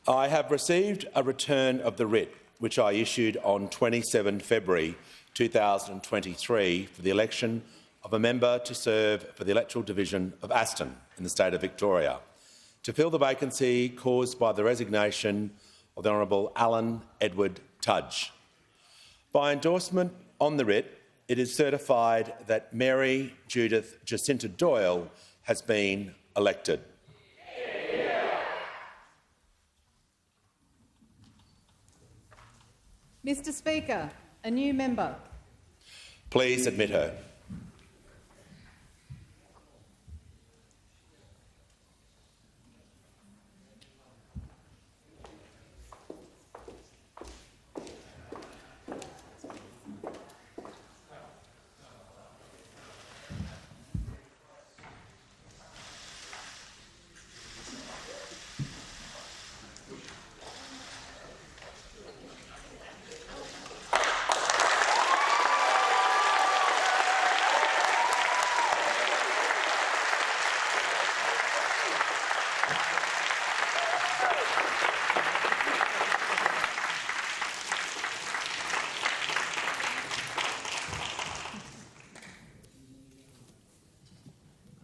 I have received a return of the writ which I issued on 27 February 2023 for the election of a member to serve for the electoral division of Aston in the state of Victoria, to fill the vacancy caused by the resignation of the Honourable Alan Edward Tudge. By endorsement on the writ, it is certified that Mary Judith Jacinta Doyle has been elected. Mr Speaker, a new member. Please admit her.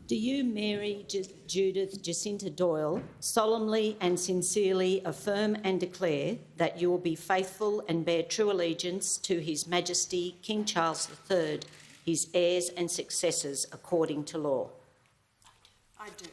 Do you, Mary Judith Jacinta Doyle, solemnly and sincerely affirm and declare that you will be faithful and bear true allegiance to His Majesty King Charles III, his heirs and successors according to law? I do.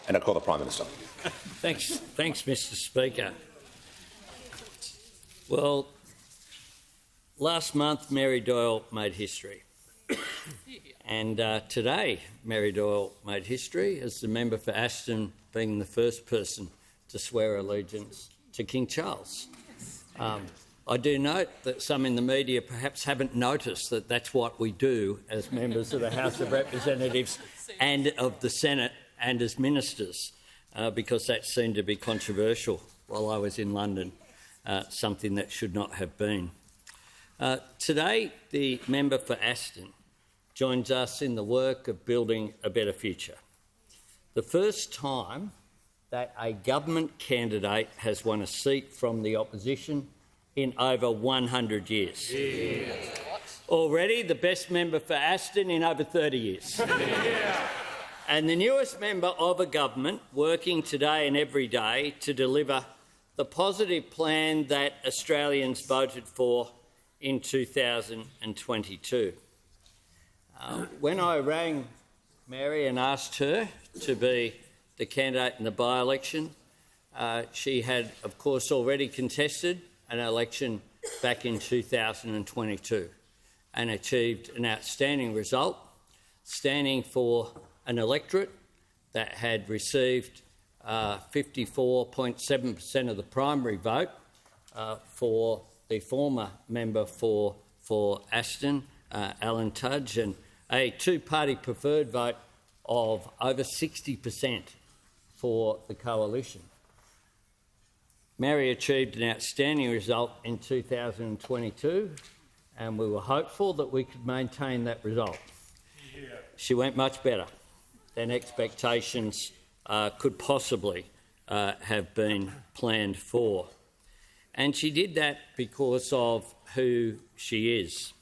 And I call the Prime Minister. Thanks, Mr Speaker. Well, last month Mary Doyle made history. And today Mary Doyle made history as the member for Aston being the first person to swear allegiance to King Charles. I do note that some in the media perhaps haven't noticed that that's what we do as members of the House of Representatives and of the Senate and as ministers, because that seemed to be controversial while I was in London, something that should not have been. Today, the member for Aston joins us in the work of building a better future. The first time that a government candidate has won a seat from the opposition in over 100 years. Yeah. Already the best member for Aston in over 30 years. Yeah. And the newest member of a government working today and every day to deliver the positive plan that Australians voted for in 2022. When I rang Mary and asked her to be the candidate in the by-election, she had, of course, already contested an election back in 2022 and achieved an outstanding result, standing for an electorate that had received 54.7% of the primary vote for the former member for Aston, Alan Tudge, and a two-party preferred vote of over 60% for the coalition. Mary achieved an outstanding result in 2022, and we were hopeful that we could maintain that result. Yeah. She went much better than expectations could possibly have been planned for. And she did that because of who she is.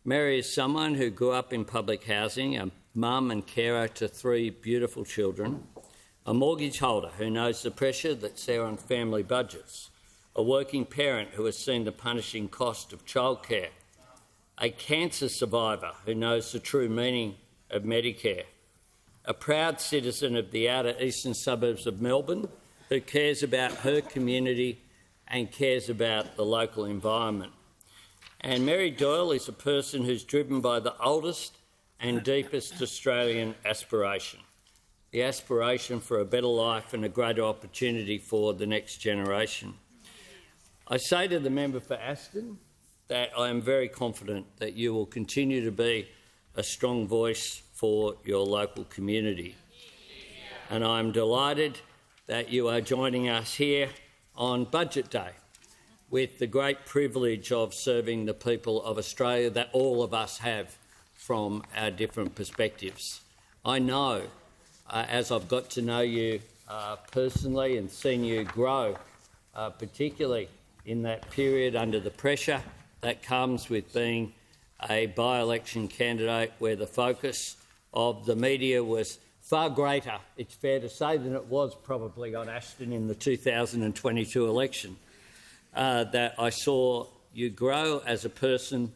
Mary is someone who grew up in public housing, a mum and carer to 3 beautiful children, a mortgage holder who knows the pressure that's there on family budgets, a working parent who has seen the punishing cost of childcare, a cancer survivor who knows the true meaning of Medicare, a proud citizen of the outer eastern suburbs of Melbourne who cares about her community and cares about the local environment. And Mary Doyle is a person who's driven by the oldest and deepest Australian aspiration, the aspiration for a better life and a greater opportunity for the next generation. I say to the member for Aston that I am very confident that you will continue to be a strong voice for your local community. And I'm delighted that you are joining us here on Budget Day with the great privilege of serving the people of Australia that all of us have from our different perspectives. I know, as I've got to know you personally and seen you grow, particularly in that period under the pressure that comes with being a by-election candidate where the focus of the media was far greater, it's fair to say, than it was probably on Aston in the 2022 election, that I saw you grow as a person,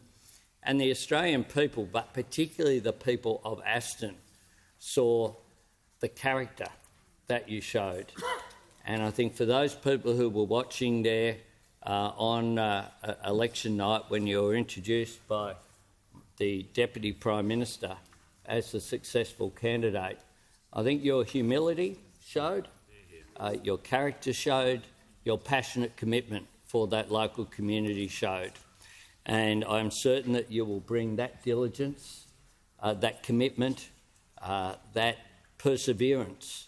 and the Australian people, but particularly the people of Aston, saw the character that you showed. And I think for those people who were watching there on election night when you were introduced by the Deputy Prime Minister as a successful candidate, I think your humility showed, your character showed, your passionate commitment for that local community showed. And I'm certain that you will bring that diligence, that commitment, that perseverance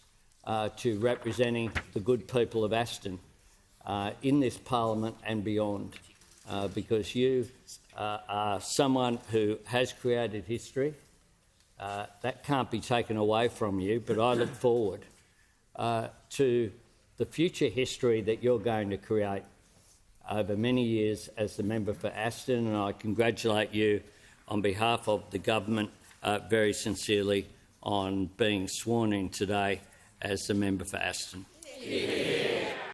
to representing the good people of Aston in this parliament and beyond, because you are someone who has created history. That can't be taken away from you, but I look forward to the future history that you're going to create over many years as the member for Aston, and I congratulate you on behalf of the government very sincerely on being sworn in today as the member for Aston. Yeah.